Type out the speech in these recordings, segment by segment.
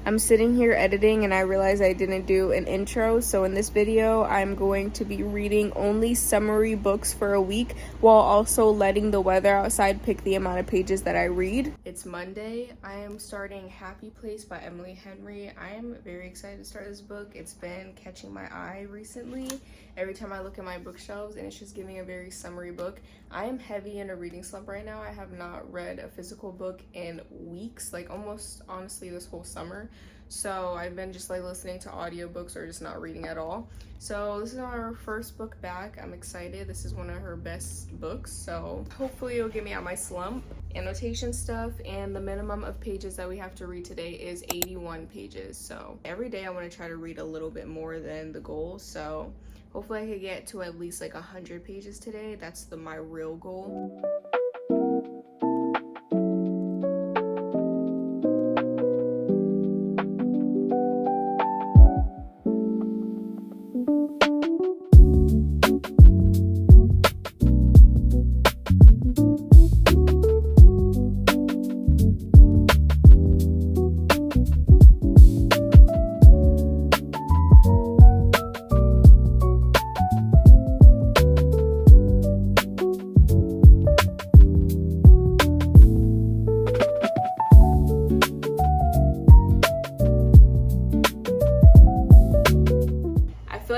I'm sitting here editing and I realized I didn't do an intro, so in this video I'm going to be reading only summary books for a week while also letting the weather outside pick the amount of pages that I read. It's Monday. I am starting Happy Place by Emily Henry. I am very excited to start this book. It's been catching my eye recently every time I look at my bookshelves, and it's just giving a very summery book. I am heavy in a reading slump right now. I have not read a physical book in weeks, like almost honestly this whole summer. So I've been just like listening to audiobooks or just not reading at all. So this is our first book back. I'm excited. This is one of her best books, so hopefully it'll get me out my slump. Annotation stuff, and the minimum of pages that we have to read today is 81 pages. So every day I want to try to read a little bit more than the goal. So hopefully I could get to at least like 100 pages today. That's my real goal.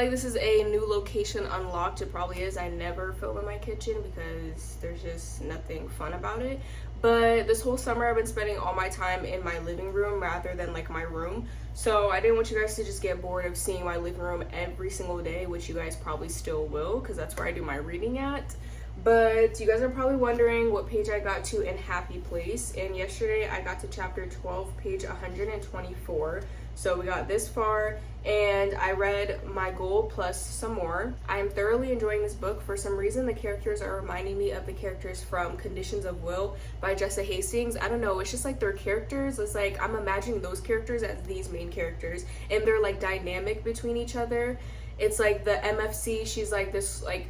This is a new location unlocked. It probably is. I never film in my kitchen because there's just nothing fun about it. But this whole summer I've been spending all my time in my living room rather than like my room. So I didn't want you guys to just get bored of seeing my living room every single day, which you guys probably still will because that's where I do my reading at. But you guys are probably wondering what page I got to in Happy Place, and yesterday I got to chapter 12, page 124. So we got this far, and I read my goal plus some more. I am thoroughly enjoying this book. For some reason, the characters are reminding me of the characters from Conditions of Will by Jessa Hastings. I don't know, it's just like their characters. It's like I'm imagining those characters as these main characters, and they're like dynamic between each other. It's like the MFC, she's like this like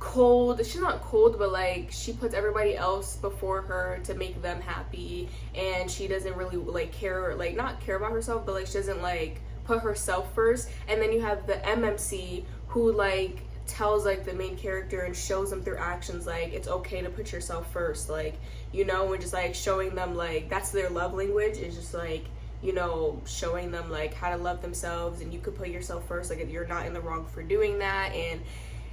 cold, she's not cold, but like she puts everybody else before her to make them happy, and she doesn't really like care, like not care about herself, but like she doesn't like put herself first. And then you have the MMC who like tells like the main character and shows them through actions like it's okay to put yourself first, like, you know, and just like showing them like that's their love language, is just like, you know, showing them like how to love themselves, and you could put yourself first, like you're not in the wrong for doing that. And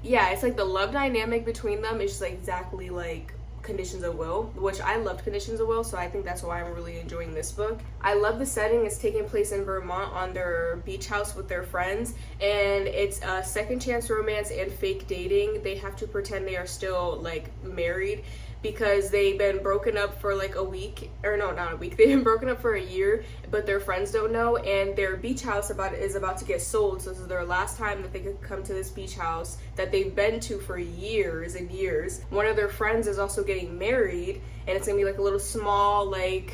yeah, it's like the love dynamic between them is just like exactly like Conditions of Will, which I loved Conditions of Will, so I think that's why I'm really enjoying this book. I love the setting. It's taking place in Vermont on their beach house with their friends, and it's a second chance romance and fake dating. They have to pretend they are still like married because they've been broken up for like a week, or no, not a week, they've been broken up for a year, but their friends don't know, and their beach house is about to get sold. So this is their last time that they could come to this beach house that they've been to for years and years. One of their friends is also getting married, and it's gonna be like a little small like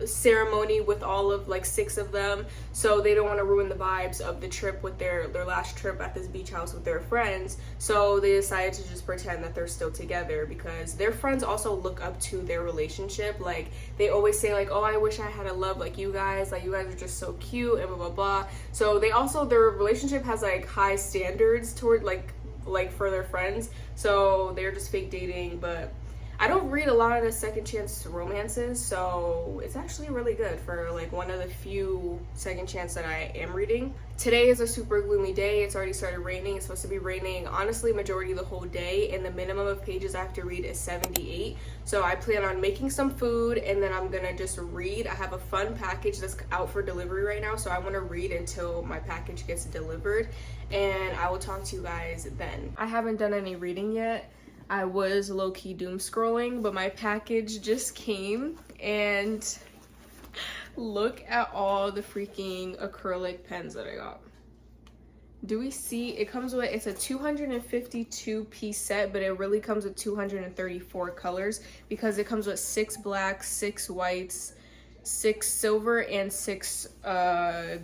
ceremony with all of like 6 of them, so they don't want to ruin the vibes of the trip with their last trip at this beach house with their friends. So they decided to just pretend that they're still together because their friends also look up to their relationship. Like they always say like, oh, I wish I had a love like you guys are just so cute and blah blah blah. So they also, their relationship has like high standards toward like for their friends, so they're just fake dating. But I don't read a lot of the second chance romances, so it's actually really good for like one of the few second chance that I am reading. Today is a super gloomy day. It's already started raining. It's supposed to be raining honestly majority of the whole day, and the minimum of pages I have to read is 78. So I plan on making some food and then I'm gonna just read. I have a fun package that's out for delivery right now, so I want to read until my package gets delivered, and I will talk to you guys then. I haven't done any reading yet. I was low-key doom scrolling, but my package just came, and look at all the freaking acrylic pens that I got. Do we see? It comes with, it's a 252 piece set, but it really comes with 234 colors because it comes with 6 blacks, 6 whites, 6 silver, and 6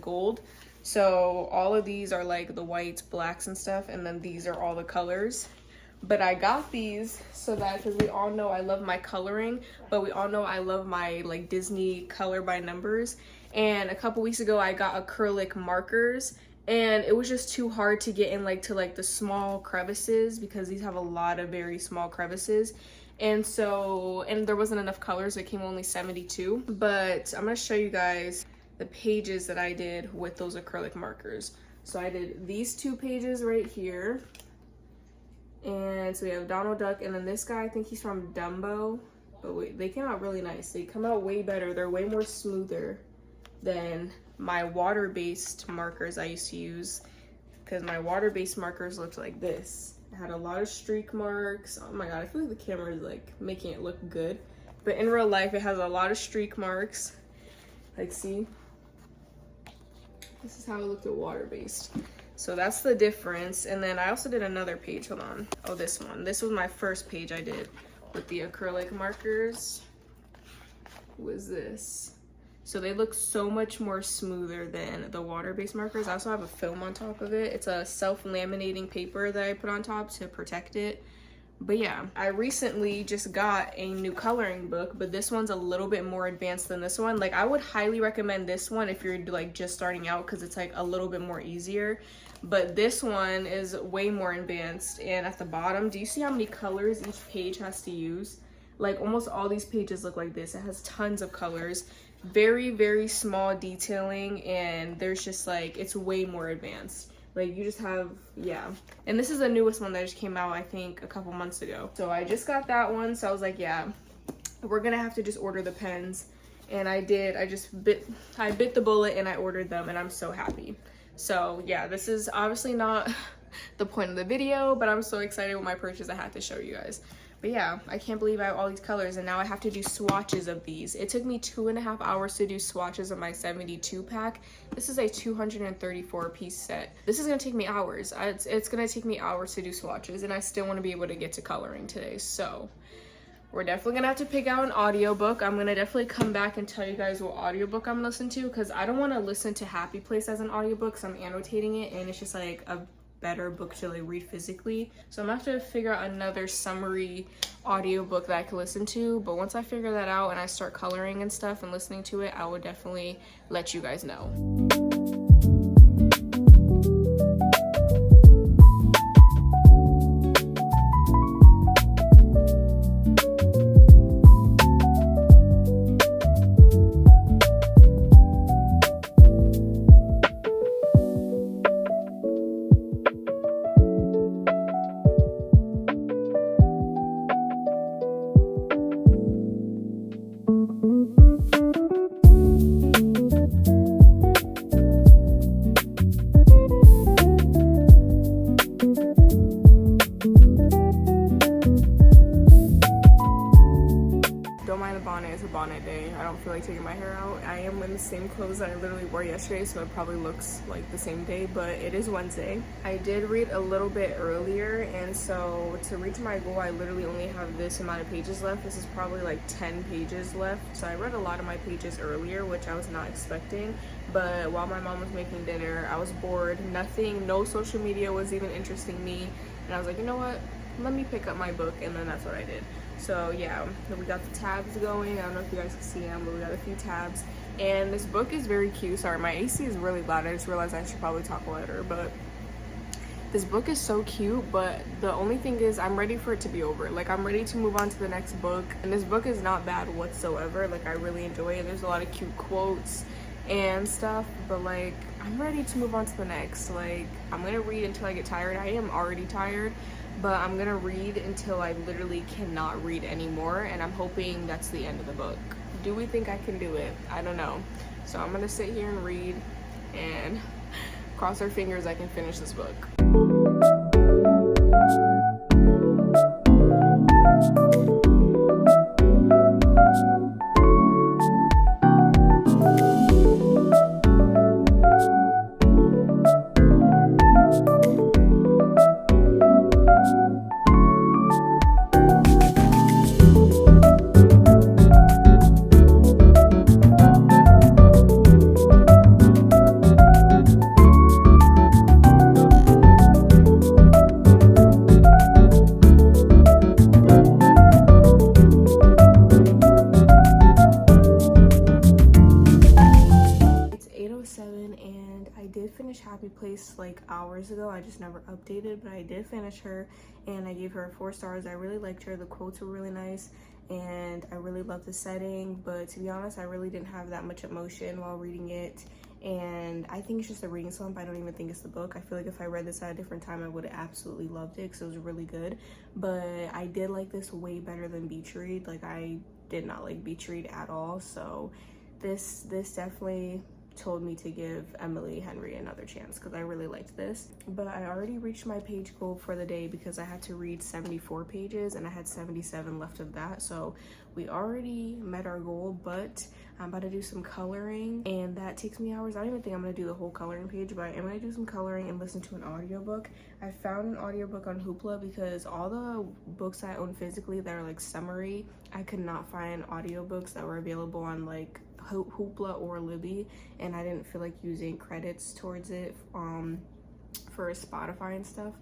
gold. So all of these are like the whites, blacks, and stuff, and then these are all the colors. But I got these so that, because we all know I love my coloring, but we all know I love my like Disney color by numbers. And a couple weeks ago I got acrylic markers, and it was just too hard to get in to the small crevices, because these have a lot of very small crevices. And there wasn't enough colors. It came only 72. But I'm gonna show you guys the pages that I did with those acrylic markers. So I did these 2 pages right here. And so we have Donald Duck, and then this guy, I think he's from Dumbo. But they came out really nice. They come out way better. They're way more smoother than my water-based markers I used to use, because my water-based markers looked like this. It had a lot of streak marks. Oh my god, I feel like the camera is making it look good, but in real life it has a lot of streak marks. See, this is how it looked at water-based. So that's the difference. And then I also did another page. Hold on. Oh, this one. This was my first page I did with the acrylic markers. Was this? So they look so much more smoother than the water-based markers. I also have a film on top of it. It's a self-laminating paper that I put on top to protect it. But yeah, I recently just got a new coloring book, but this one's a little bit more advanced than this one. I would highly recommend this one if you're just starting out, because it's a little bit more easier. But this one is way more advanced. And at the bottom, do you see how many colors each page has to use? Almost all these pages look like this. It has tons of colors, very, very small detailing, and there's just it's way more advanced. You just have, yeah. And this is the newest one that just came out, I think, a couple months ago. So I just got that one, so I was like, yeah, we're gonna have to just order the pens. And I did. I bit the bullet and I ordered them, and I'm so happy. So yeah, this is obviously not the point of the video, but I'm so excited with my purchase. I had to show you guys. But yeah, I can't believe I have all these colors, and now I have to do swatches of these. It took me 2.5 hours to do swatches of my 72 pack. This is a 234 piece set. This is gonna take me hours. It's gonna take me hours to do swatches, and I still wanna be able to get to coloring today. So we're definitely gonna have to pick out an audiobook. I'm gonna definitely come back and tell you guys what audiobook I'm listening to, because I don't wanna listen to Happy Place as an audiobook, because I'm annotating it, and it's just a better book to read physically. So I'm gonna have to figure out another summary audiobook that I can listen to. But once I figure that out and I start coloring and stuff and listening to it, I will definitely let you guys know. Bonnet day. I don't feel like taking my hair out. I am in the same clothes that I literally wore yesterday, so it probably looks like the same day, but it is Wednesday. I did read a little bit earlier, and so to reach my goal, I literally only have this amount of pages left. This is probably 10 pages left. So I read a lot of my pages earlier, which I was not expecting, but while my mom was making dinner, I was bored. No social media was even interesting me, and I was like, you know what? Let me pick up my book, and then that's what I did. So yeah, we got the tabs going. I don't know if you guys can see them, but we got a few tabs. And this book is very cute. Sorry, my AC is really loud. I just realized I should probably talk louder, but this book is so cute. But the only thing is, I'm ready for it to be over. I'm ready to move on to the next book. And this book is not bad whatsoever. I really enjoy it. There's a lot of cute quotes and stuff, but I'm ready to move on to the next. I'm gonna read until I get tired. I am already tired, but I'm gonna read until I literally cannot read anymore, and I'm hoping that's the end of the book. Do we think I can do it? I don't know. So I'm gonna sit here and read and cross our fingers I can finish this book. 37, and I did finish Happy Place like hours ago. I just never updated, but I did finish her, and I gave her 4 stars. I really liked her. The quotes were really nice, and I really loved the setting, but to be honest, I really didn't have that much emotion while reading it, and I think it's just a reading slump. I don't even think it's the book. I feel like if I read this at a different time, I would have absolutely loved it because it was really good, but I did like this way better than Beach Read. Like, I did not like Beach Read at all, so this definitely told me to give Emily Henry another chance because I really liked this. But I already reached my page goal for the day because I had to read 74 pages and I had 77 left of that, so we already met our goal. But I'm about to do some coloring, and that takes me hours. I don't even think I'm gonna do the whole coloring page, but I'm gonna do some coloring and listen to an audiobook. I found an audiobook on Hoopla because all the books I own physically that are like summary, I could not find audiobooks that were available on like Hoopla or Libby, and I didn't feel like using credits towards it for Spotify and stuff.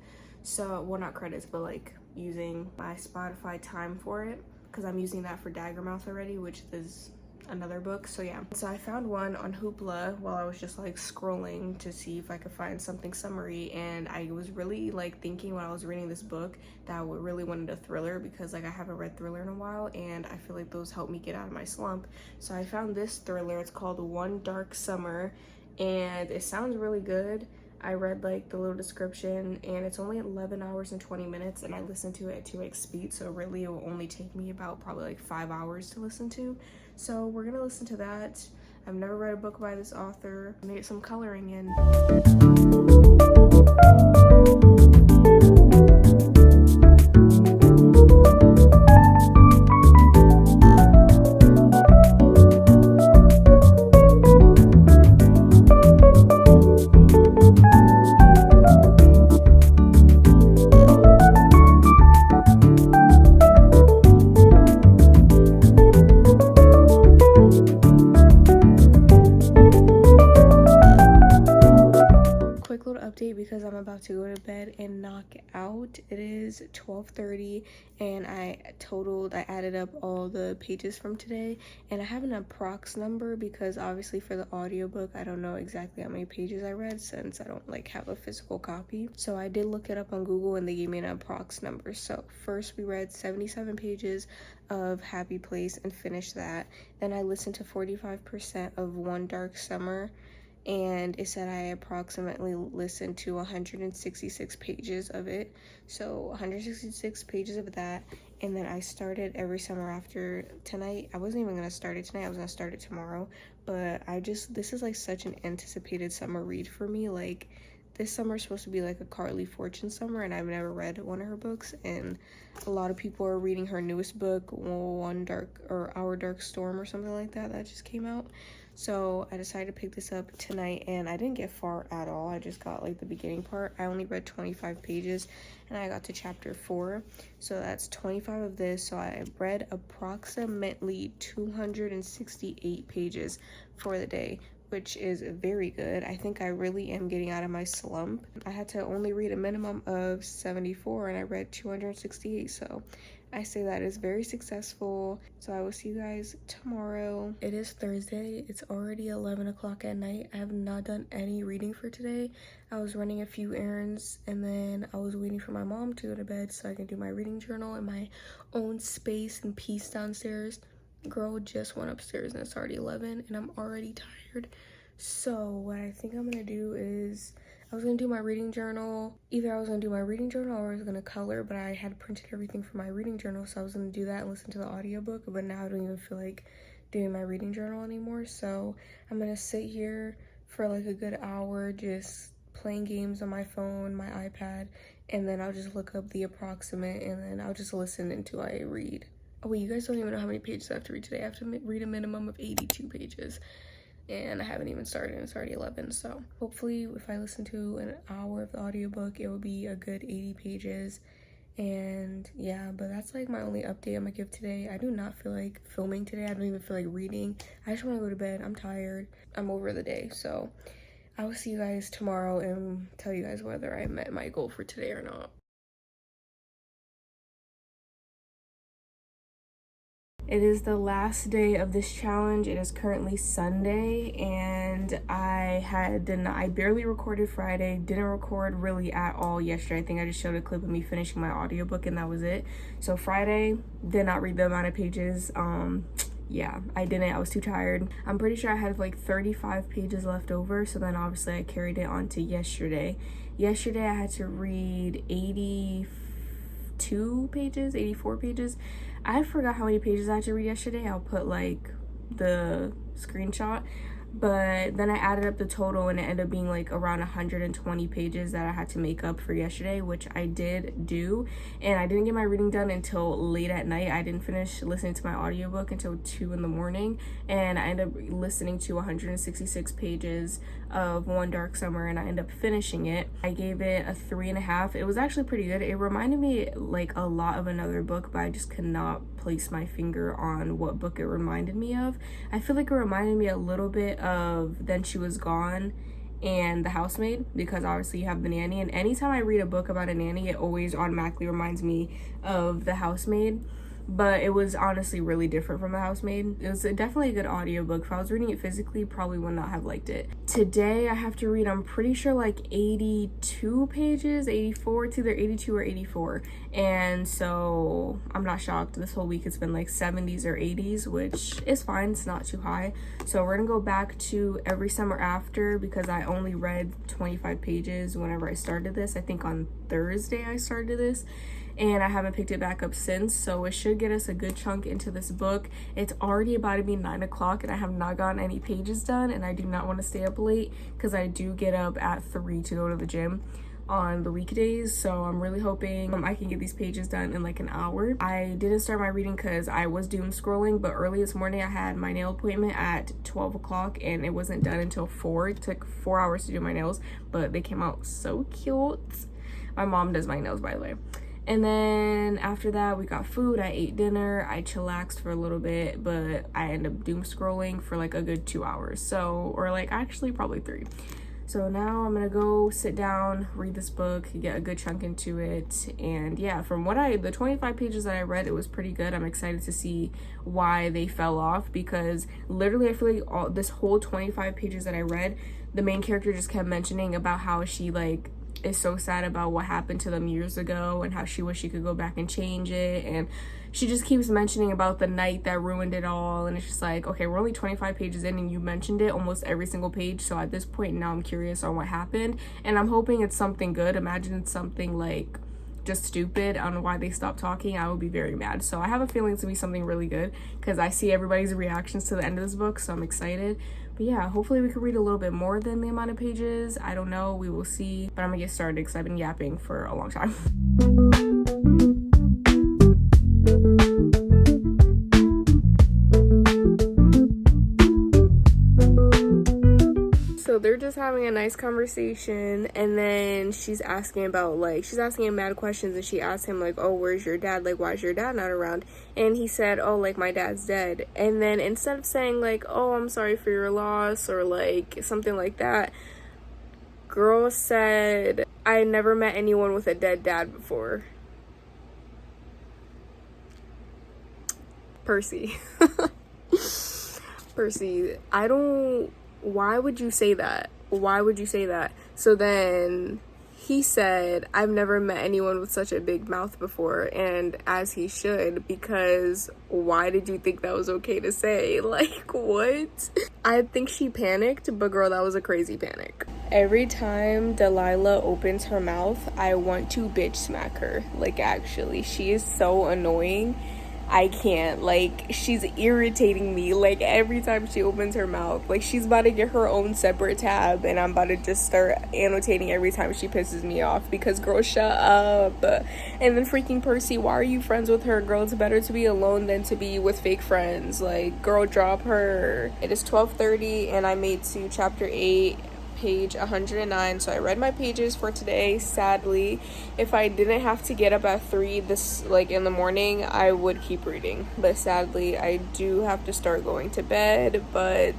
So, well, not credits, but like using my Spotify time for it, because I'm using that for Daggermouth already, which is another book. So yeah, so I found one on Hoopla while I was just like scrolling to see if I could find something summary, and I was really like thinking when I was reading this book that I really wanted a thriller because like I haven't read thriller in a while, and I feel like those help me get out of my slump. So I found this thriller. It's called One Dark Summer, and it sounds really good. I read like the little description, and it's only 11 hours and 20 minutes, and I listened to it at 2x speed, so really it will only take me about probably like 5 hours to listen to. So we're gonna listen to that. I've never read a book by this author. I'm gonna get some coloring in. Because I'm about to go to bed and knock out. It is 12:30, and I added up all the pages from today, and I have an approx number because obviously for the audiobook I don't know exactly how many pages I read since I don't like have a physical copy. So I did look it up on Google, and they gave me an approx number. So first we read 77 pages of Happy Place and finished that. Then I listened to 45% of One Dark Summer, and it said I approximately listened to 166 pages of it. So 166 pages of that, and then I started Every Summer After tonight. I wasn't even gonna start it tonight, I was gonna start it tomorrow, but this is like such an anticipated summer read for me. Like, this summer is supposed to be like a Carly Fortune summer, and I've never read one of her books, and a lot of people are reading her newest book, Our Dark Storm or something like that just came out. So I decided to pick this up tonight, and I didn't get far at all. I just got like the beginning part. I only read 25 pages, and I got to chapter 4. So that's 25 of this. So I read approximately 268 pages for the day, which is very good. I think I really am getting out of my slump. I had to only read a minimum of 74, and I read 268, so I say that is very successful. So I will see you guys tomorrow. It is Thursday. It's already 11 o'clock at night. I have not done any reading for today. I was running a few errands, and then I was waiting for my mom to go to bed so I can do my reading journal in my own space and peace downstairs. Girl just went upstairs and it's already 11, and I'm already tired. So what I think I'm gonna do is I was gonna do my reading journal. Either I was gonna do my reading journal or I was gonna color, but I had printed everything for my reading journal, so I was gonna do that and listen to the audiobook, but now I don't even feel like doing my reading journal anymore. So I'm gonna sit here for like a good hour just playing games on my phone, my iPad, and then I'll just look up the approximate, and then I'll just listen until I read. Oh wait, you guys don't even know how many pages I have to read today. I have to read a minimum of 82 pages. And I haven't even started, and it's already 11. So hopefully if I listen to an hour of the audiobook, it will be a good 80 pages. And yeah, but that's like my only update I'm gonna give today. I do not feel like filming today. I don't even feel like reading. I just want to go to bed. I'm tired. I'm over the day. So I will see you guys tomorrow and tell you guys whether I met my goal for today or not. It is the last day of this challenge. It is currently Sunday, and I barely recorded Friday, didn't record really at all yesterday. I think I just showed a clip of me finishing my audiobook and that was it. So Friday, did not read the amount of pages. Yeah, I didn't. I was too tired. I'm pretty sure I had like 35 pages left over, so then obviously I carried it on to yesterday. Yesterday I had to read 82 pages, 84 pages. I forgot how many pages I had to read yesterday. I'll put like the screenshot, but then I added up the total and it ended up being like around 120 pages that I had to make up for yesterday, which I did do. And I didn't get my reading done until late at night. I didn't finish listening to my audiobook until 2 in the morning, and I ended up listening to 166 pages of One Dark Summer, and I ended up finishing it. I gave it a 3.5. It was actually pretty good. It reminded me like a lot of another book, but I just could not place my finger on what book it reminded me of. I feel like it reminded me a little bit of Then She Was Gone and The Housemaid, because obviously you have the nanny, and anytime I read a book about a nanny, it always automatically reminds me of The Housemaid. But it was honestly really different from The Housemaid. It was definitely a good audiobook. If I was reading it physically, probably would not have liked it. Today I have to read, I'm pretty sure, like 82 pages, 84, it's either 82 or 84. And so I'm not shocked. This whole week it's been like 70s or 80s, which is fine, it's not too high. So we're gonna go back to Every Summer After, because I only read 25 pages whenever I started this. I think on Thursday I started this, and I haven't picked it back up since, so it should get us a good chunk into this book. It's already about to be 9 o'clock and I have not gotten any pages done, and I do not want to stay up late because I do get up at 3 to go to the gym on the weekdays. So I'm really hoping I can get these pages done in like an hour. I didn't start my reading because I was doom scrolling, but early this morning I had my nail appointment at 12 o'clock and it wasn't done until 4. It took 4 hours to do my nails, but they came out so cute. My mom does my nails, by the way. And then after that we got food, I ate dinner, I chillaxed for a little bit, but I ended up doom scrolling for like a good 2 hours, so, or like actually probably 3. So now I'm gonna go sit down, read this book, get a good chunk into it. And yeah, from what the 25 pages that I read, it was pretty good. I'm excited to see why they fell off, because literally I feel like this whole 25 pages that I read, the main character just kept mentioning about how she like is so sad about what happened to them years ago and how she wish she could go back and change it, and she just keeps mentioning about the night that ruined it all. And it's just like, okay, we're only 25 pages in and you mentioned it almost every single page, so at this point now I'm curious on what happened, and I'm hoping it's something good. Imagine it's something like just stupid on why they stopped talking, I would be very mad. So I have a feeling it's gonna be something really good because I see everybody's reactions to the end of this book, so I'm excited. But yeah, hopefully we could read a little bit more than the amount of pages. I don't know, we will see, but I'm gonna get started because I've been yapping for a long time. So they're just having a nice conversation, and then she's asking about she's asking him mad questions, and she asked him like, oh, where's your dad, like why is your dad not around? And he said, oh, like my dad's dead. And then instead of saying like, oh, I'm sorry for your loss, or like something like that, girl said, I never met anyone with a dead dad before. Percy. Percy, why would you say that? Why would you say that? So then he said, I've never met anyone with such a big mouth before, and as he should, because why did you think that was okay to say? Like, what? I think she panicked, but girl, that was a crazy panic. Every time Delilah opens her mouth, I want to bitch smack her. Like, actually, she is so annoying. I can't, like, she's irritating me, like, every time she opens her mouth. Like, she's about to get her own separate tab, and I'm about to just start annotating every time she pisses me off, because, girl, shut up. And then freaking Percy, why are you friends with her? Girl, it's better to be alone than to be with fake friends. Like, girl, drop her. It is 12:30, and I made to chapter 8, page 109. So I read my pages for today. Sadly, if I didn't have to get up at 3 in the morning, I would keep reading, but sadly I do have to start going to bed. But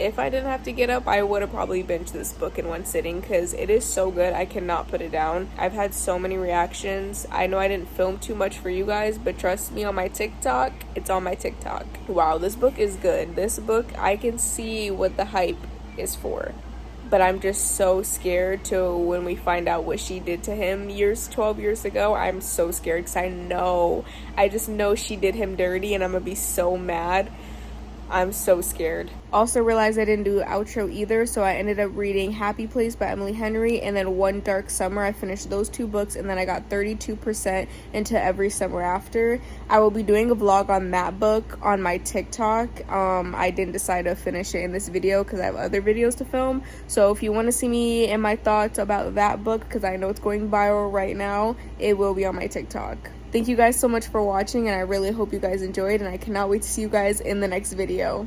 if I didn't have to get up, I would have probably binged this book in one sitting because it is so good. I cannot put it down. I've had so many reactions. I know I didn't film too much for you guys, but trust me, on my TikTok, it's on my TikTok. Wow, this book is good. This book, I can see what the hype is for. But I'm just so scared to when we find out what she did to him 12 years ago. I'm so scared because I just know she did him dirty and I'm gonna be so mad. I'm so scared. Also realized I didn't do an outro either, so I ended up reading Happy Place by Emily Henry and then One Dark Summer. I finished those 2 books and then I got 32% into Every Summer After. I will be doing a vlog on that book on my TikTok. I didn't decide to finish it in this video because I have other videos to film. So if you want to see me and my thoughts about that book, because I know it's going viral right now, it will be on my TikTok. Thank you guys so much for watching, and I really hope you guys enjoyed, and I cannot wait to see you guys in the next video.